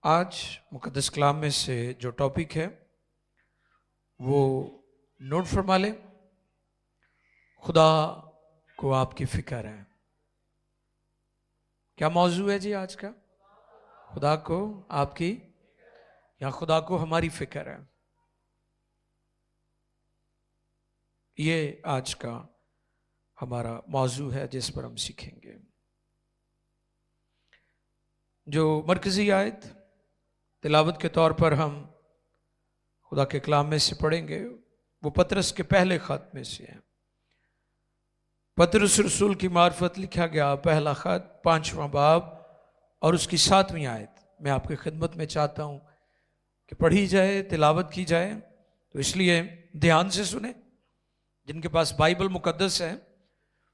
आज मुकद्दस कलाम में से जो टॉपिक है वो नोट फरमा लें। खुदा को आपकी फिक्र है। क्या मौजू है जी आज का? खुदा को आपकी या खुदा को हमारी फिक्र है। ये आज का हमारा मौजू है जिस पर हम सीखेंगे। जो मरकजी आयत तिलावत के तौर पर हम खुदा के कलाम में से पढ़ेंगे वो पतरस के पहले खत में से है। पतरस रसूल की मार्फत लिखा गया पहला खत 5वां बाब और उसकी 7वीं आयत मैं आपकी खिदमत में चाहता हूँ कि पढ़ी जाए, तिलावत की जाए। तो इसलिए ध्यान से सुने। जिनके पास बाइबल मुकद्दस है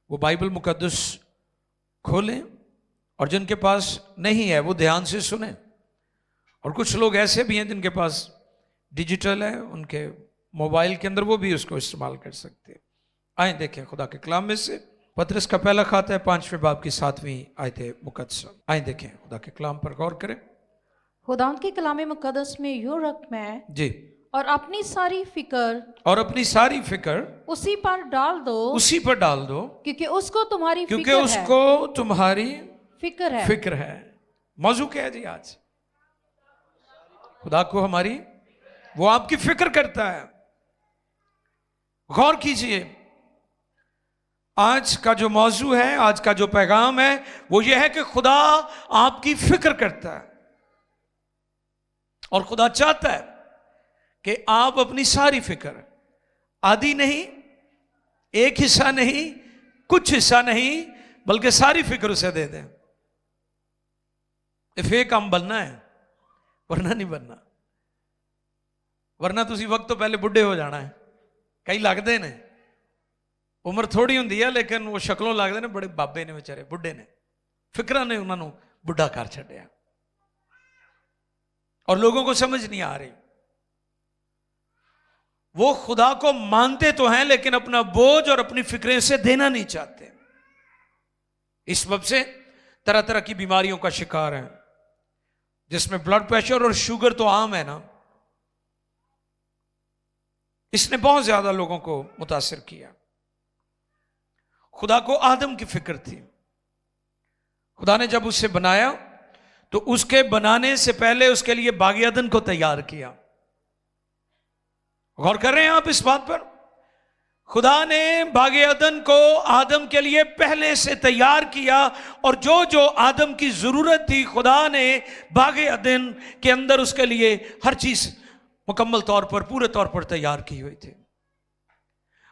वो बाइबल मुकद्दस खोलें, और जिनके पास नहीं है वो ध्यान से सुने। और कुछ लोग ऐसे भी हैं जिनके पास डिजिटल है, उनके मोबाइल के अंदर वो भी उसको इस्तेमाल कर सकते हैं। आए देखें खुदा के कलाम में से पतरस का पहला खत है 5वें बाब की 7वीं आयत मुकद्दस। आए देखें खुदा के कलाम पर गौर करें। खुदा के कलाम मुकद्दस में यूं रकम है जी, और अपनी सारी फिक्र उसी पर डाल दो क्योंकि उसको तुम्हारी फिक्र है। मौजू क्या है जी आज? खुदा को हमारी, वो आपकी फिक्र करता है। गौर कीजिए, आज का जो मौजू है, आज का जो पैगाम है वो ये है कि खुदा आपकी फिक्र करता है और खुदा चाहता है कि आप अपनी सारी फिक्र, आधी नहीं, एक हिस्सा नहीं, कुछ हिस्सा नहीं, बल्कि सारी फिक्र उसे दे दें। फेक काम बनना है, वरना नहीं बनना। वरना तुसी वक्त तो पहले बुढ़े हो जाना है। कई लगते ने उम्र थोड़ी होंदी है लेकिन वो शक्लों लगते ने बड़े बाबे ने, बेचारे बुढ़े ने। फिक्र ने उन्होंने बुढ़ा कर छड्या और लोगों को समझ नहीं आ रही। वो खुदा को मानते तो हैं लेकिन अपना बोझ और अपनी फिक्रें से देना नहीं चाहते। इस वजह से तरह तरह की बीमारियों का शिकार हैं, जिसमें ब्लड प्रेशर और शुगर तो आम है ना। इसने बहुत ज्यादा लोगों को मुतासिर किया। खुदा को आदम की फिक्र थी। खुदा ने जब उसे बनाया तो उसके बनाने से पहले उसके लिए बाग अदन को तैयार किया। गौर कर रहे हैं आप इस बात पर? खुदा ने बाग अदन को आदम के लिए पहले से तैयार किया, और जो जो आदम की जरूरत थी खुदा ने बाग अदन के अंदर उसके लिए हर चीज मुकम्मल तौर पर, पूरे तौर पर तैयार की हुई थी।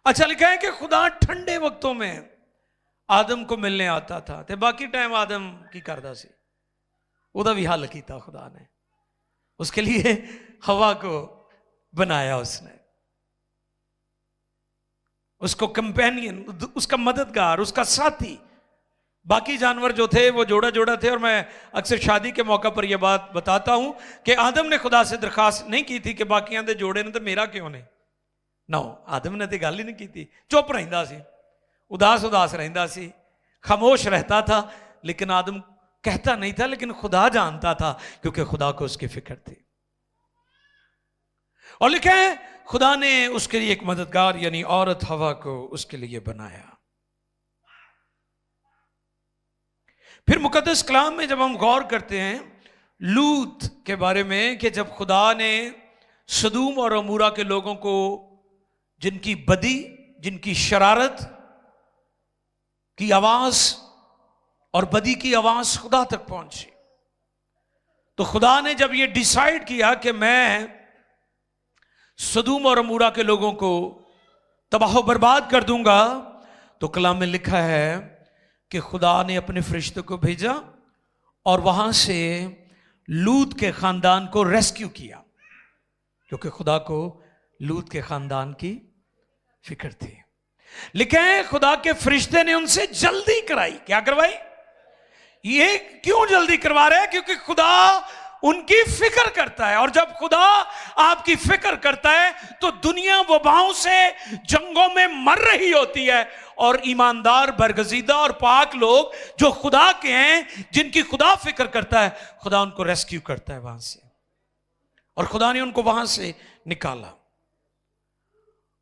अच्छा लिखा है कि खुदा ठंडे वक्तों में आदम को मिलने आता था ते बाकी टाइम आदम की करदा सी, उदा भी हल किया खुदा ने। उसके लिए हवा को बनाया, उसने उसको कंपेनियन, उसका मददगार, उसका साथी। बाकी जानवर जो थे वो जोड़ा जोड़ा थे। और मैं अक्सर शादी के मौका पर यह बात बताता हूं कि आदम ने खुदा से दरखास्त नहीं की थी कि बाकियां दे जोड़े ने तो मेरा क्यों नहीं। ना, आदम ने तो गल ही नहीं की थी। चुप रहिंदा सी, उदास उदास रहिंदा सी, खामोश रहता था। लेकिन आदम कहता नहीं था, लेकिन खुदा जानता था क्योंकि खुदा को उसकी फिक्र थी। और लिखा है खुदा ने उसके लिए एक मददगार यानी औरत हवा को उसके लिए बनाया। फिर मुकद्दस कलाम में जब हम गौर करते हैं लूत के बारे में कि जब खुदा ने सदूम और अमूरा के लोगों को, जिनकी बदी, जिनकी शरारत की आवाज और बदी की आवाज खुदा तक पहुंची, तो खुदा ने जब यह डिसाइड किया कि मैं सदूम और अमूरा के लोगों को तबाह बर्बाद कर दूंगा, तो कलाम में लिखा है कि खुदा ने अपने फरिश्ते को भेजा और वहां से लूत के खानदान को रेस्क्यू किया, क्योंकि खुदा को लूत के खानदान की फिक्र थी। लिखा है खुदा के फरिश्ते ने उनसे जल्दी कराई। क्या करवाई? ये क्यों जल्दी करवा रहे हैं? क्योंकि खुदा उनकी फिक्र करता है। और जब खुदा आपकी फिक्र करता है तो दुनिया वबाओं से, जंगों में मर रही होती है और ईमानदार, बरगजीदा और पाक लोग जो खुदा के हैं, जिनकी खुदा फिक्र करता है, खुदा उनको रेस्क्यू करता है वहां से, और खुदा ने उनको वहां से निकाला।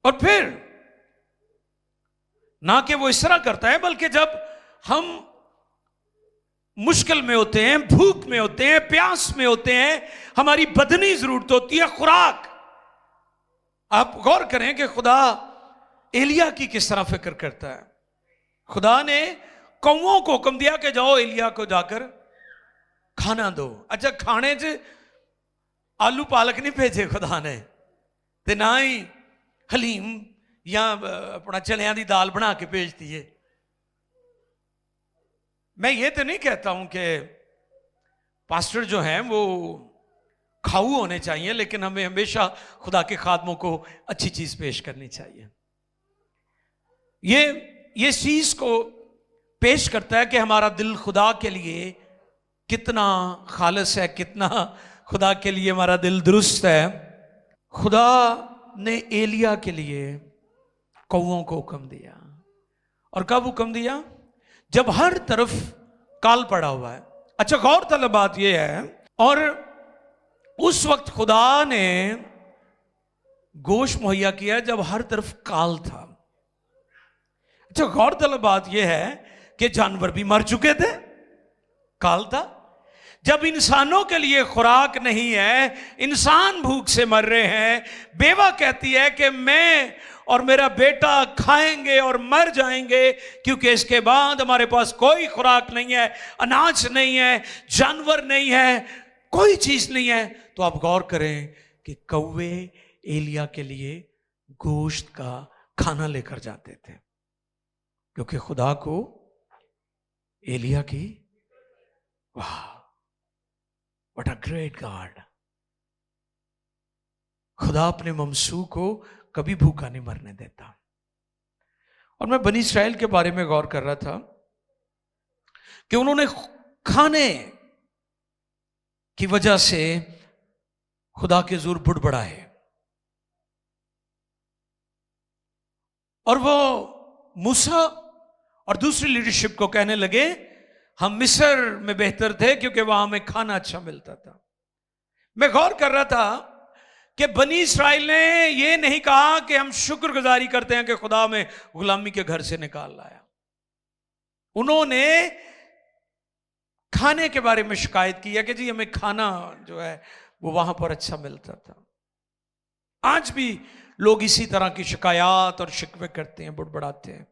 और फिर ना कि वो इस तरह करता है, बल्कि जब हम मुश्किल में होते हैं, भूख में होते हैं, प्यास में होते हैं, हमारी बदनी जरूरत होती है खुराक। आप गौर करें कि खुदा एलिया की किस तरह फिक्र करता है। खुदा ने कौओं को हुक्म दिया कि जाओ एलिया को जाकर खाना दो। अच्छा, खाने च आलू पालक नहीं भेजे खुदा ने, ते ना ही हलीम या अपना चलियां दी दाल बना के भेज दिए। मैं ये तो नहीं कहता हूं कि पास्टर जो हैं वो खाऊ होने चाहिए, लेकिन हमें हमेशा खुदा के खादमों को अच्छी चीज पेश करनी चाहिए। ये चीज को पेश करता है कि हमारा दिल खुदा के लिए कितना खालिस है, कितना खुदा के लिए हमारा दिल दुरुस्त है। खुदा ने एलिया के लिए कौओं को हुक्म दिया, और कब हुक्म दिया? जब हर तरफ काल पड़ा हुआ है। अच्छा, गौरतलब बात यह है, और उस वक्त खुदा ने गोश्त मुहैया किया जब हर तरफ काल था। अच्छा, गौरतलब बात यह है कि जानवर भी मर चुके थे, काल था। जब इंसानों के लिए खुराक नहीं है, इंसान भूख से मर रहे हैं, बेवा कहती है कि मैं और मेरा बेटा खाएंगे और मर जाएंगे, क्योंकि इसके बाद हमारे पास कोई खुराक नहीं है, अनाज नहीं है, जानवर नहीं है, कोई चीज नहीं है। तो आप गौर करें कि कौवे एलिया के लिए गोश्त का खाना लेकर जाते थे, क्योंकि खुदा को एलिया की, वाह व्हाट अ ग्रेट गॉड, खुदा अपने ममसू को कभी भूखा नहीं मरने देता। और मैं बनी इस्राएल के बारे में गौर कर रहा था कि उन्होंने खाने की वजह से खुदा के ज़ुर बुड़बड़ाए, और वो मूसा और दूसरी लीडरशिप को कहने लगे हम मिस्र में बेहतर थे क्योंकि वहां हमें खाना अच्छा मिलता था। मैं गौर कर रहा था कि बनी इस्राइल ने यह नहीं कहा कि हम शुक्रगुजारी करते हैं कि खुदा हमें गुलामी के घर से निकाल लाया। उन्होंने खाने के बारे में शिकायत की है कि जी हमें खाना जो है वो वहां पर अच्छा मिलता था। आज भी लोग इसी तरह की शिकायत और शिकवे करते हैं, बुड़बड़ाते हैं।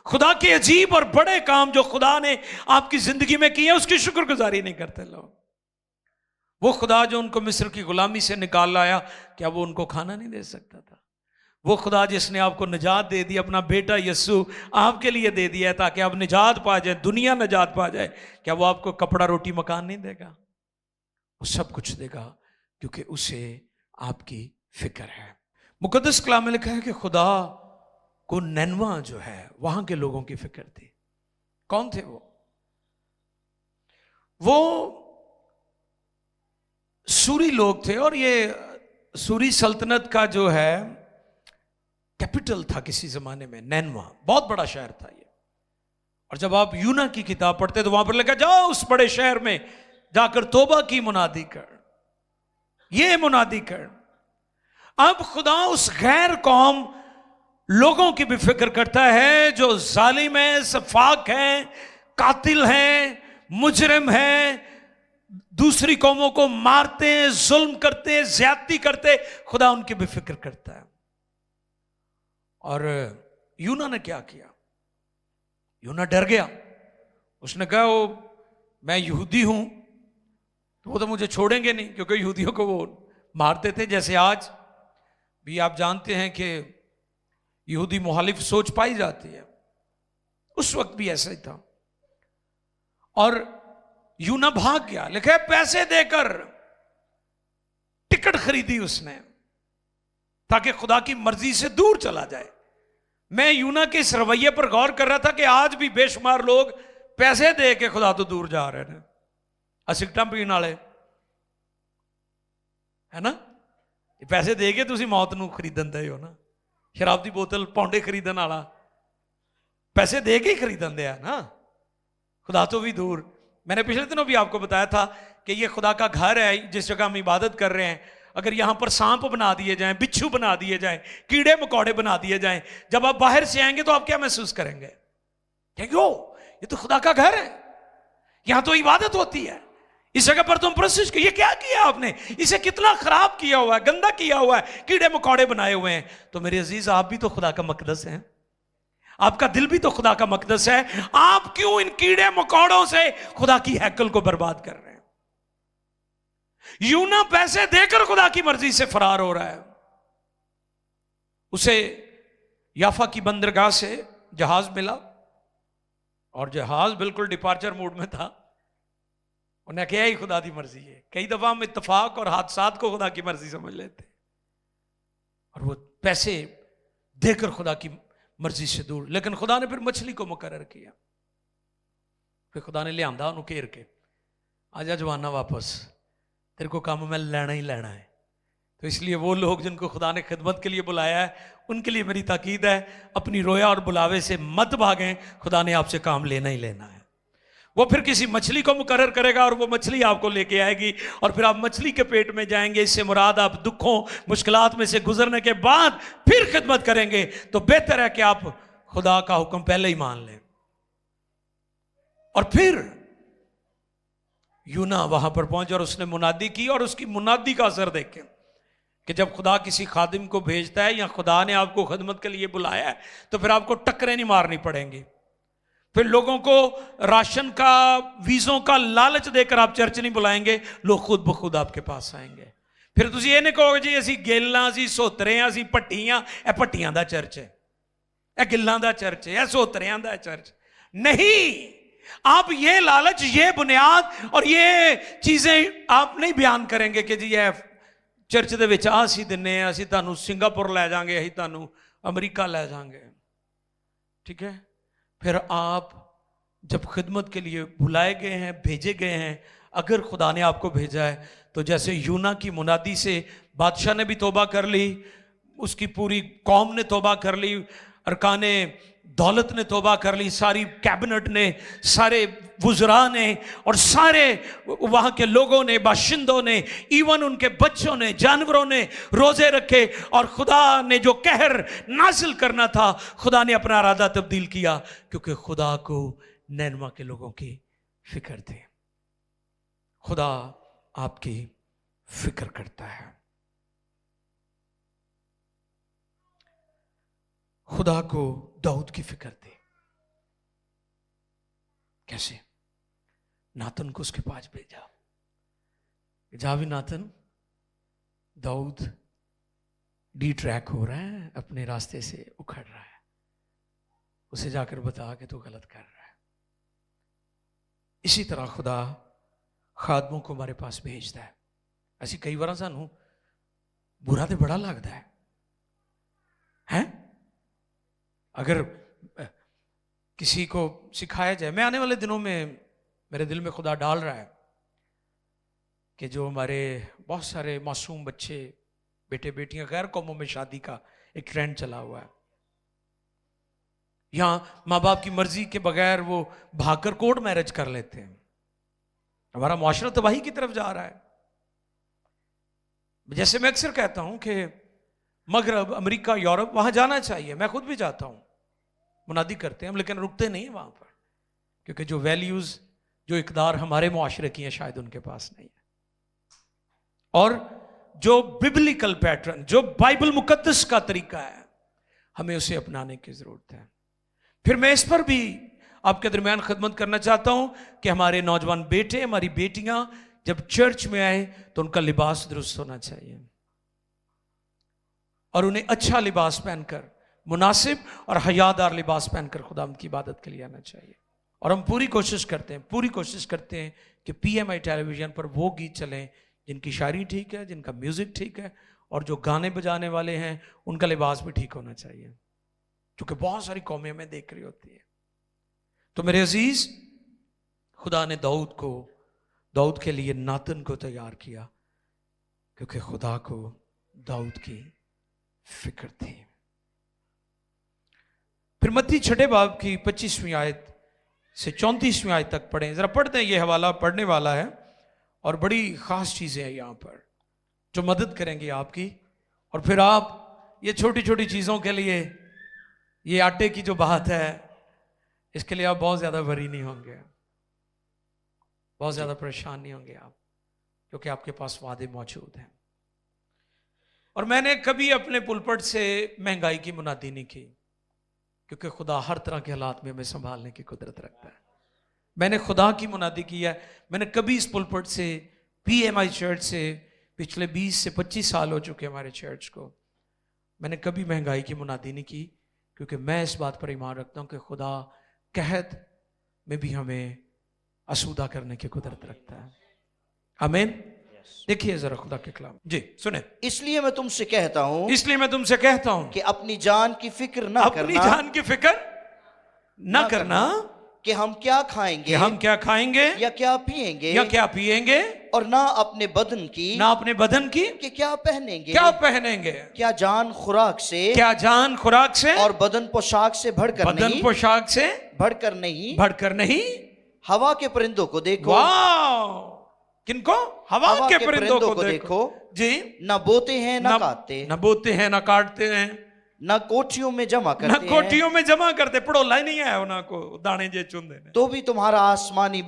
खुदा के अजीब और बड़े काम जो खुदा ने आपकी जिंदगी में किए उसकी शुक्रगुजारी नहीं करते लोग। वो खुदा जो उनको मिस्र की गुलामी से निकाल लाया, क्या वो उनको खाना नहीं दे सकता था? वो खुदा जिसने आपको निजात दे दी, अपना बेटा यस्सु आपके लिए दे दिया है ताकि आप निजात पा जाए, दुनिया निजात पा जाए, क्या वो आपको कपड़ा रोटी मकान नहीं देगा? वो सब कुछ देगा क्योंकि उसे आपकी फिक्र है। मुकद्दस कलाम में लिखा है कि खुदा को नैनवा जो है वहां के लोगों की फिक्र थी। कौन थे वो? वो सूरी लोग थे, और ये सूरी सल्तनत का जो है कैपिटल था किसी जमाने में। नैनवा बहुत बड़ा शहर था ये। और जब आप यूना की किताब पढ़ते तो वहां पर लिखा जाओ उस बड़े शहर में जाकर तौबा की मुनादी कर, ये मुनादी कर। अब खुदा उस गैर कौम लोगों की भी फिक्र करता है जो जालिम है, सफाक है, कातिल है, मुजरिम है, दूसरी कौमों को मारते हैं, जुल्म करते हैं, ज्यादती करते हैं। खुदा उनकी भी फिक्र करता है। और यूना ने क्या किया? यूना डर गया। उसने कहा वो मैं यहूदी हूं तो वो तो मुझे छोड़ेंगे नहीं, क्योंकि यहूदियों को वो मारते थे। जैसे आज भी आप जानते हैं कि यहूदी मुखालिफ सोच पाई जाती है, उस वक्त भी ऐसा ही था। और यूना भाग गया। लिखा है पैसे देकर टिकट खरीदी उसने ताकि खुदा की मर्जी से दूर चला जाए। मैं यूना के इस रवैये पर गौर कर रहा था कि आज भी बेशुमार लोग पैसे दे के खुदा तो दूर जा रहे हैं। सिगरेटां पीण वाले है ना, पैसे दे के तुसी मौत नूं खरीदण दे हो ना। शराब की बोतल पौंडे खरीदण वाला पैसे दे के ही खरीदन दिया ना, खुदा तो भी दूर। मैंने पिछले दिनों भी आपको बताया था कि ये खुदा का घर है, जिस जगह हम इबादत कर रहे हैं। अगर यहां पर सांप बना दिए जाएं, बिच्छू बना दिए जाएं, कीड़े मकोड़े बना दिए जाएं, जब आप बाहर से आएंगे तो आप क्या महसूस करेंगे? क्यों? ये तो खुदा का घर है, यहां तो इबादत होती है, इस जगह पर तुम प्रशिश, ये क्या किया आपने? इसे कितना खराब किया हुआ है, गंदा किया हुआ है, कीड़े मकोड़े बनाए हुए हैं। तो मेरे अजीज, आप भी तो खुदा का मकदस हैं, आपका दिल भी तो खुदा का मकदस है। आप क्यों इन कीड़े मकोड़ों से खुदा की हैकल को बर्बाद कर रहे हैं? यूना पैसे देकर खुदा की मर्जी से फरार हो रहा है। उसे याफा की बंदरगाह से जहाज मिला और जहाज बिल्कुल डिपार्चर मोड में था। उन्हें कहा ही खुदा की मर्जी है। कई दफा हम इत्तफाक और हादसात को खुदा की मर्जी समझ लेते, और वो पैसे देकर खुदा की मर्जी से दूर। लेकिन खुदा ने फिर मछली को मुकर्रर किया, फिर खुदा ने लियांदा उन्होंने घेर के, आजा जवाना वापस, तेरे को काम में लेना ही लेना है। तो इसलिए वो लोग जिनको खुदा ने खिदमत के लिए बुलाया है, उनके लिए मेरी ताकीद है, अपनी रोया और बुलावे से मत भागें, खुदा ने आपसे काम लेना ही लेना है। वो फिर किसी मछली को मुकर्रर करेगा और वो मछली आपको लेके आएगी, और फिर आप मछली के पेट में जाएंगे। इससे मुराद आप दुखों मुश्किलात में से गुजरने के बाद फिर खिदमत करेंगे, तो बेहतर है कि आप खुदा का हुक्म पहले ही मान लें। और फिर यूना वहां पर पहुंचा और उसने मुनादी की, और उसकी मुनादी का असर देखें कि जब खुदा किसी खादिम को भेजता है या खुदा ने आपको खिदमत के लिए बुलाया है, तो फिर आपको टक्करें नहीं मारनी पड़ेंगी। फिर लोगों को राशन का, वीजों का लालच देकर आप चर्च नहीं बुलाएंगे, लोग खुद ब खुद आपके पास आएंगे। फिर तुम ये नहीं कहोगे जी असी गेलां, असी सोतरे, असी भट्टियां, यह भट्टियां दा चर्च है, यह गिल्लां दा चर्च है, यह सोतरियां दा चर्च नहीं। आप ये लालच, ये बुनियाद और ये चीजें आप नहीं बयान करेंगे कि जी यह चर्च दे विच आ असी दिन्ने आ, असी तुहानू सिंगापुर लै जाएंगे, असी तुहानू अमरीका लै जाएंगे, ठीक है। फिर आप जब खिदमत के लिए बुलाए गए हैं, भेजे गए हैं, अगर खुदा ने आपको भेजा है, तो जैसे यूना की मुनादी से बादशाह ने भी तौबा कर ली, उसकी पूरी कौम ने तौबा कर ली, अरकाने दौलत ने तौबा कर ली, सारी कैबिनेट ने, सारे वुज़रा ने और सारे वहाँ के लोगों ने, बाशिंदों ने, इवन उनके बच्चों ने, जानवरों ने रोज़े रखे, और खुदा ने जो कहर नाजिल करना था, खुदा ने अपना इरादा तब्दील किया, क्योंकि खुदा को नैनवा के लोगों की फिक्र थी। खुदा आपकी फिक्र करता है। खुदा को दाऊद की फिक्र थी। कैसे? नातन को उसके पास भेजा, जा भी नातन, दाऊद डी ट्रैक हो रहा है, अपने रास्ते से उखड़ रहा है, उसे जाकर बता कि तू गलत कर रहा है। इसी तरह खुदा खादमों को हमारे पास भेजता है। ऐसी कई बार सानू बुरा तो बड़ा लगता है, हैं? अगर किसी को सिखाया जाए, मैं आने वाले दिनों में मेरे दिल में खुदा डाल रहा है कि जो हमारे बहुत सारे मासूम बच्चे, बेटे बेटियां, गैर कौमों में शादी का एक ट्रेंड चला हुआ है। यहां माँ बाप की मर्जी के बगैर वो भागकर कोर्ट मैरिज कर लेते हैं। हमारा मुआशरा तबाही की तरफ जा रहा है। जैसे मैं अक्सर कहता हूं कि मगरब, अमेरिका, यूरोप, वहां जाना चाहिए, मैं खुद भी जाता हूं, मुनादी करते हैं हम, लेकिन रुकते नहीं वहां पर, क्योंकि जो वैल्यूज, जो इकदार हमारे मुआशरे की हैं, शायद उनके पास नहीं है। और जो बिब्लिकल पैटर्न, जो बाइबल मुकद्दस का तरीका है, हमें उसे अपनाने की जरूरत है। फिर मैं इस पर भी आपके दरमियान खिदमत करना चाहता हूं कि हमारे नौजवान बेटे, हमारी बेटियां जब चर्च में आए तो उनका लिबास दुरुस्त होना चाहिए, और उन्हें अच्छा लिबास पहनकर, मुनासिब और हयादार लिबास पहनकर खुदावंद की इबादत के लिए आना चाहिए। और हम पूरी कोशिश करते हैं कि PMI टेलीविजन पर वो गीत चलें जिनकी शायरी ठीक है, जिनका म्यूजिक ठीक है, और जो गाने बजाने वाले हैं उनका लिबास भी ठीक होना चाहिए, क्योंकि बहुत सारी कौमें हमें देख रही होती है। तो मेरे अजीज, खुदा ने दाऊद के लिए नातन को तैयार किया, क्योंकि खुदा को दाऊद की फिक्र थी। फिर मत्ती 6 बाब की 25वीं आयत से 34वीं आयत तक पढ़ें, जरा पढ़ते हैं। ये हवाला पढ़ने वाला है और बड़ी खास चीजें हैं यहाँ पर जो मदद करेंगी आपकी। और फिर आप ये छोटी छोटी चीजों के लिए, ये आटे की जो बात है, इसके लिए आप बहुत ज्यादा वरी नहीं होंगे, बहुत ज्यादा परेशान नहीं होंगे आप, क्योंकि आपके पास वादे मौजूद हैं। और मैंने कभी अपने पुलपट से महंगाई की मुनादी नहीं की, क्योंकि खुदा हर तरह के हालात में हमें संभालने की कुदरत रखता है। मैंने खुदा की मुनादी की है। मैंने कभी इस पुलपट से, PMI चर्च से, पिछले 20 से 25 साल हो चुके हमारे चर्च को, मैंने कभी महंगाई की मुनादी नहीं की, क्योंकि मैं इस बात पर ईमान रखता हूं कि खुदा कहत में भी हमें आसूदा करने की कुदरत रखता है। आमीन। देखिए जरा खुदा के कलाम जी, सुने। इसलिए मैं तुमसे कहता हूं कि अपनी जान की फिक्र ना करना, अपनी जान की फिक्र ना करना कि हम क्या खाएंगे, या क्या पिएंगे, और ना अपने बदन की कि क्या पहनेंगे, क्या जान खुराक से और बदन पोशाक से बढ़कर नहीं। हवा के परिंदों को देखो। किनको? हवा के परिंदों को देखो जी। न बोते हैं न काटते हैं, न कोठियों में जमा करते, पड़ोला ही नहीं है उनको दाने जे चुंदे ने। तो भी तुम्हारा आसमानी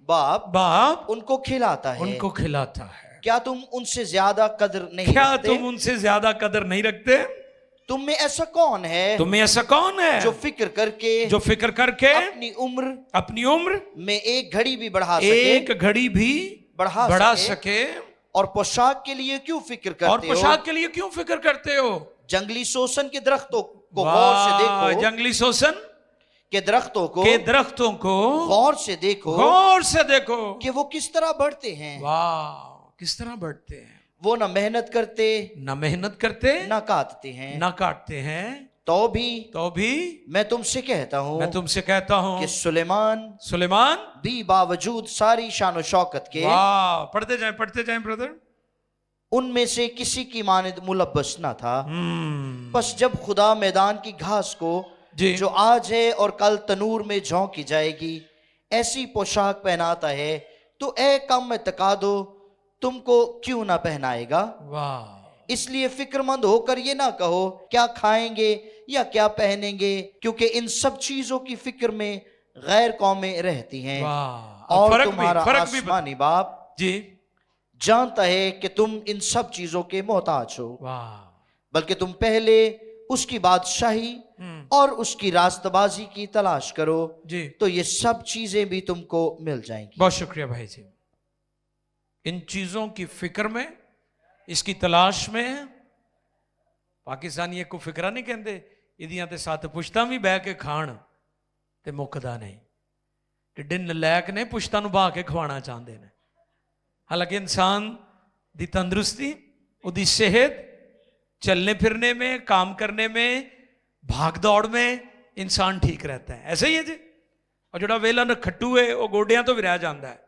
बाप उनको खिलाता है। क्या तुम उनसे ज्यादा कदर नहीं रखते? तुम में ऐसा कौन है जो फिक्र करके अपनी उम्र में एक घड़ी भी बढ़ा सके। और पोशाक के लिए क्यों फिक्र करते हो? जंगली शोषण के दरख्तों को गौर से देखो। जंगली शोषण के दरख्तों को गौर से देखो कि वो किस तरह बढ़ते हैं। किस तरह बढ़ते हैं। वो न मेहनत करते न काटते हैं। तो भी मैं तुमसे कहता हूँ कि सुलेमान भी बावजूद सारी शान शौकत के, पढ़ते जाएं ब्रदर, उनमें से किसी की मानिद मुलब्बस न था। बस जब खुदा मैदान की घास को जो आज है और कल तनूर में झोंकी जाएगी ऐसी पोशाक पहनाता है, तो ए कम में तकादो तुमको क्यों ना पहनाएगा। इसलिए फिक्रमंद होकर ये ना कहो क्या खाएंगे या क्या पहनेंगे, क्योंकि इन सब चीजों की फिक्र में गैर कौमें रहती हैं। और तुम्हारा आसमानी बाप जी जानता है कि तुम इन सब चीजों के मोहताज हो। बल्कि तुम पहले उसकी बादशाही और उसकी रास्तबाजी की तलाश करो जी, तो ये सब चीजें भी तुमको मिल जाएंगी। बहुत शुक्रिया भाई जी। इन चीजों की फिक्र में, इसकी तलाश में, पाकिस्तानी को फिक्रा नहीं कहते, इदियां ते साथ पुश्ता भी बह के खाण ते मुकदा नहीं। टिड्डे नलैक ने पुश्ता नूं बहा के खवाना चाहते हैं। हालांकि इंसान दी तंदुरुस्ती, उदी सेहत, चलने फिरने में, काम करने में, भाग दौड़ में इंसान ठीक रहता है। ऐसे ही है जी। और जोड़ा वेला न खट्टू है वो गोडियां तो भी रह जाता है।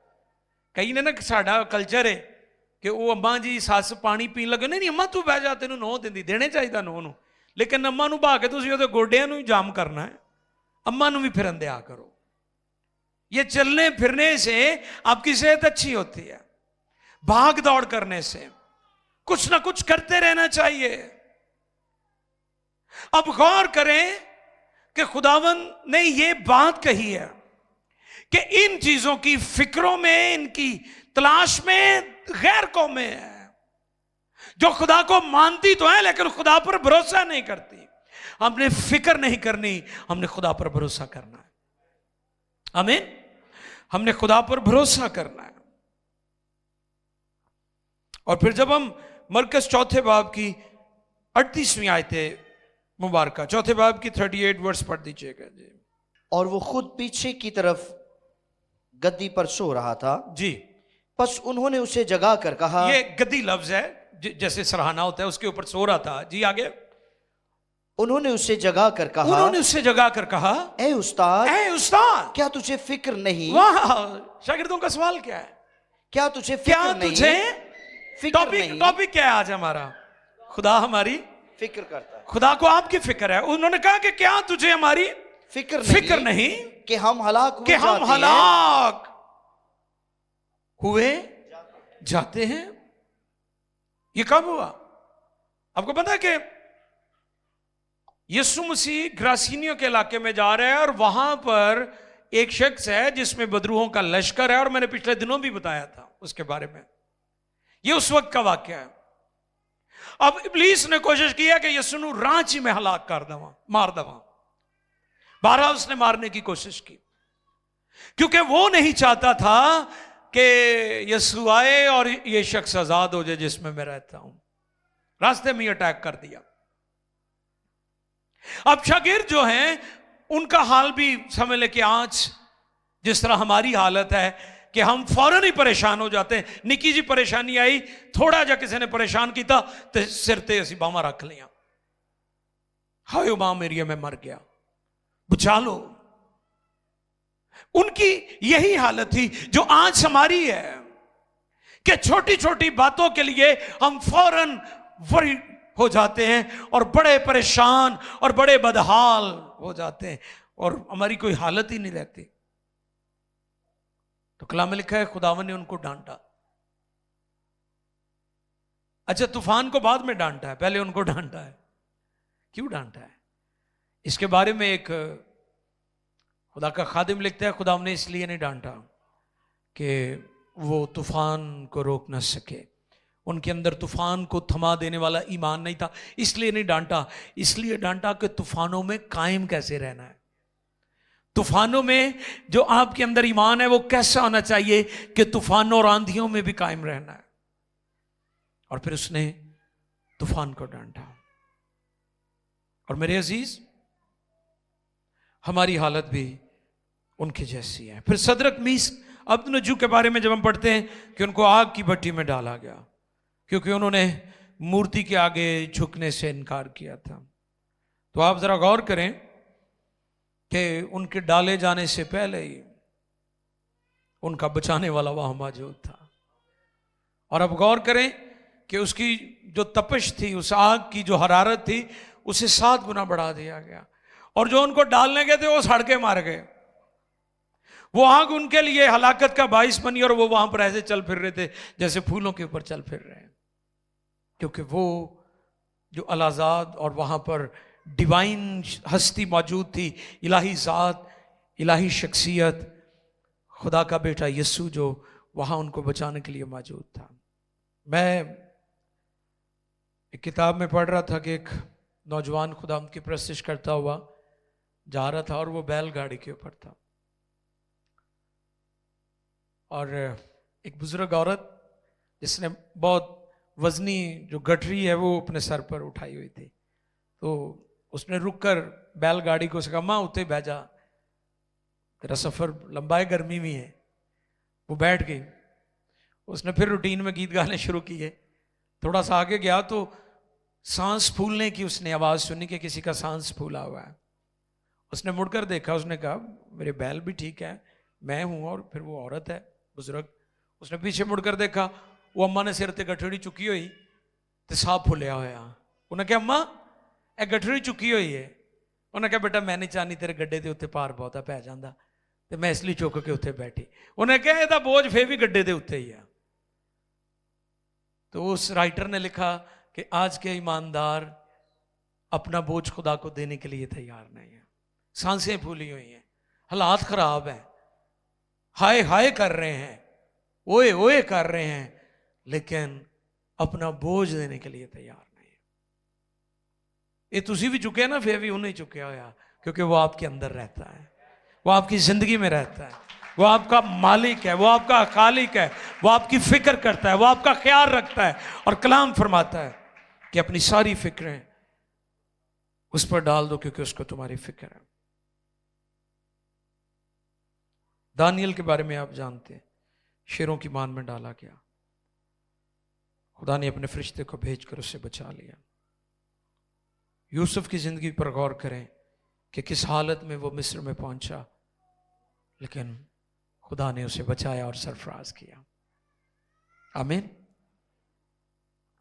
कई ने ना साडा कल्चर है कि वो अम्मा जी सस पानी पीन लगे, नहीं अम्मा तू बह जा, तेन नोह देंदी, देने चाहिए नोह नूं, लेकिन अम्मा नूं बहा के तुसीं उहदे गोडियां नूं जाम करना है। अम्मा नूं भी फिरन दिया करो। ये चलने फिरने से आपकी सेहत अच्छी होती है। भाग दौड़ करने से, कुछ ना कुछ करते रहना चाहिए। अब गौर करें कि खुदावन ने ये बात कही है कि इन चीजों की फिक्रों में, इनकी तलाश में गैर कौमें है जो खुदा को मानती तो है लेकिन खुदा पर भरोसा नहीं करती। हमने फिक्र नहीं करनी, हमने खुदा पर भरोसा करना है। आमीन। हमने खुदा पर भरोसा करना है। और फिर जब हम मरकस 4 बाब की 38वीं आयत मुबारक, 4 बाब की 38 वर्स पढ़ दीजिएगा जी। और वो खुद पीछे की तरफ गद्दी पर सो रहा था जी। बस उन्होंने उसे जगा कर कहा, ये गद्दी लफ्ज है जैसे सराहना होता है, उसके ऊपर सो रहा था जी। आगे उन्होंने उसे जगा कर कहा, ए उस्ताद, क्या तुझे फिक्र नहीं। वाह, शागिर्दों का सवाल क्या है? क्या तुझे फिक्र नहीं? टॉपिक क्या है आज हमारा? खुदा हमारी फिक्र करता है। खुदा को आपकी फिक्र है। उन्होंने कहा कि क्या तुझे हमारी फिक्र नहीं कि हम हलाक हुए जाते हैं। ये कब हुआ? आपको पता है कि यीशु मसीह ग्रासीनियों के इलाके में जा रहे हैं और वहां पर एक शख्स है जिसमें बदरूहों का लश्कर है, और मैंने पिछले दिनों भी बताया था उसके बारे में। यह उस वक्त का वाक्य है। अब इब्लीस ने कोशिश किया कि यीशु ਨੂੰ रांची में हलाक कर दवा, मार दवा। 12 उसने मारने की कोशिश की, क्योंकि वो नहीं चाहता था कि यीशु आए और ये शख्स आजाद हो जाए जिसमें मैं रहता हूं। रास्ते में अटैक कर दिया। अब शागिर्द जो हैं उनका हाल भी समझ ले कि आज जिस तरह हमारी हालत है कि हम फौरन ही परेशान हो जाते हैं। निकी जी परेशानी आई, थोड़ा जा किसी ने परेशान किया तो सिर ते असी बामा रख लिया, हाय मां मेरी मैं मर गया, बचा लो। उनकी यही हालत थी जो आज हमारी है कि छोटी छोटी बातों के लिए हम फौरन वरी हो जाते हैं और बड़े परेशान और बड़े बदहाल हो जाते हैं, और हमारी कोई हालत ही नहीं रहती। तो कलाम में लिखा है खुदावन ने उनको डांटा। अच्छा, तूफान को बाद में डांटा है, पहले उनको डांटा है। क्यों डांटा है? इसके बारे में एक खुदा का खादिम लिखता है खुदावन ने इसलिए नहीं डांटा कि वो तूफान को रोक ना सके, उनके अंदर तूफान को थमा देने वाला ईमान नहीं था, इसलिए नहीं डांटा। इसलिए डांटा कि तूफानों में कायम कैसे रहना है। तूफानों में जो आपके अंदर ईमान है वो कैसा होना चाहिए कि तूफानों और आंधियों में भी कायम रहना है। और फिर उसने तूफान को डांटा। और मेरे अजीज, हमारी हालत भी उनकी जैसी है। फिर सदरक मीस अब्दुन्नजू के बारे में जब हम पढ़ते हैं कि उनको आग की भट्टी में डाला गया क्योंकि उन्होंने मूर्ति के आगे झुकने से इनकार किया था। तो आप जरा गौर करें कि उनके डाले जाने से पहले ही उनका बचाने वाला वहां मौजूद था। और अब गौर करें कि उसकी जो तपिश थी, उस आग की जो हरारत थी, उसे 7 गुना बढ़ा दिया गया। और जो उनको डालने गए थे वो सड़ के मार गए। वो आग उनके लिए हलाकत का बाइस बनी और वो वहां पर ऐसे चल फिर रहे थे जैसे फूलों के ऊपर चल फिर रहे हैं, क्योंकि वो जो अलाजाद और वहां पर डिवाइन हस्ती मौजूद थी, इलाही ज़ात, इलाही शख्सियत, खुदा का बेटा यीशु जो वहां उनको बचाने के लिए मौजूद था। मैं एक किताब में पढ़ रहा था कि एक नौजवान खुदा की प्रस्तिश करता हुआ जा रहा था और वो बैलगाड़ी के ऊपर था, और एक बुजुर्ग औरत जिसने बहुत वजनी जो गठरी है वो अपने सर पर उठाई हुई थी, तो उसने रुककर बैलगाड़ी को उसका माँ उते भेजा, तेरा सफ़र लंबा है, गर्मी भी है। वो बैठ गई। उसने फिर रूटीन में गीत गाने शुरू किए। थोड़ा सा आगे गया तो सांस फूलने की उसने आवाज़ सुनी कि किसी का सांस फूला हुआ है। उसने मुड़कर देखा, उसने कहा मेरे बैल भी ठीक है, मैं हूँ और फिर वो औरत है बुजुर्ग। उसने पीछे मुड़कर देखा, वो अम्मा ने सिर ते गठड़ी चुकी हुई तो साफ फुलिया होया। उन्हें कहा अम्मा ए गठड़ी चुकी हुई है। उन्हें कहा बेटा मैं नहीं चाहनी तेरे गड्ढे के उत्ते भार बहुता पै जाता, तो मैं इसलिए चुक के उत्ते बैठी। उन्हें कहा यदा बोझ फिर भी गड्ढे के उत्ते ही है। तो उस राइटर ने लिखा कि आज के ईमानदार अपना बोझ खुदा को देने के लिए तैयार नहीं है। सांसें फूली हुई हैं, हालात खराब हैं, हाय हाय कर रहे हैं, ओए ओए कर रहे हैं, लेकिन अपना बोझ देने के लिए तैयार नहीं है। ये तुसी भी चुके ना, फिर भी उन्हें चुके होया, क्योंकि वो आपके अंदर रहता है, वो आपकी जिंदगी में रहता है, वो आपका मालिक है, वो आपका खालिक है, वो आपकी फिक्र करता है, वो आपका ख्याल रखता है। और कलाम फरमाता है कि अपनी सारी फिक्रें उस पर डाल दो क्योंकि उसको तुम्हारी फिक्र है। दानियल के बारे में आप जानते हैं, शेरों की मान में डाला गया, खुदा ने अपने फरिश्ते को भेजकर उसे बचा लिया। यूसुफ की जिंदगी पर गौर करें कि किस हालत में वो मिस्र में पहुंचा, लेकिन खुदा ने उसे बचाया और सरफराज किया। आमीन।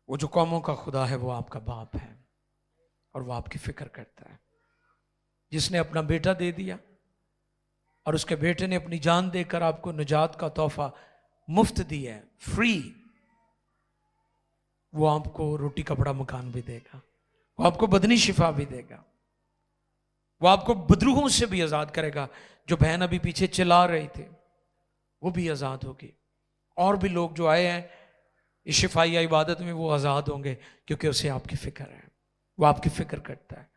वो जो कौमों का खुदा है वो आपका बाप है। और वो आपकी फिक्र करता है। जिसने अपना बेटा दे दिया और उसके बेटे ने अपनी जान देकर आपको निजात का तोहफा मुफ्त दिया है, फ्री, वो आपको रोटी कपड़ा मकान भी देगा, वो आपको बदनी शिफा भी देगा, वो आपको बदरूहों से भी आजाद करेगा। जो बहन अभी पीछे चिल्ला रहे थे वो भी आजाद होगी, और भी लोग जो आए हैं इस शिफाई इबादत में वो आजाद होंगे, क्योंकि उसे आपकी फिक्र है, वो आपकी फिक्र करता है।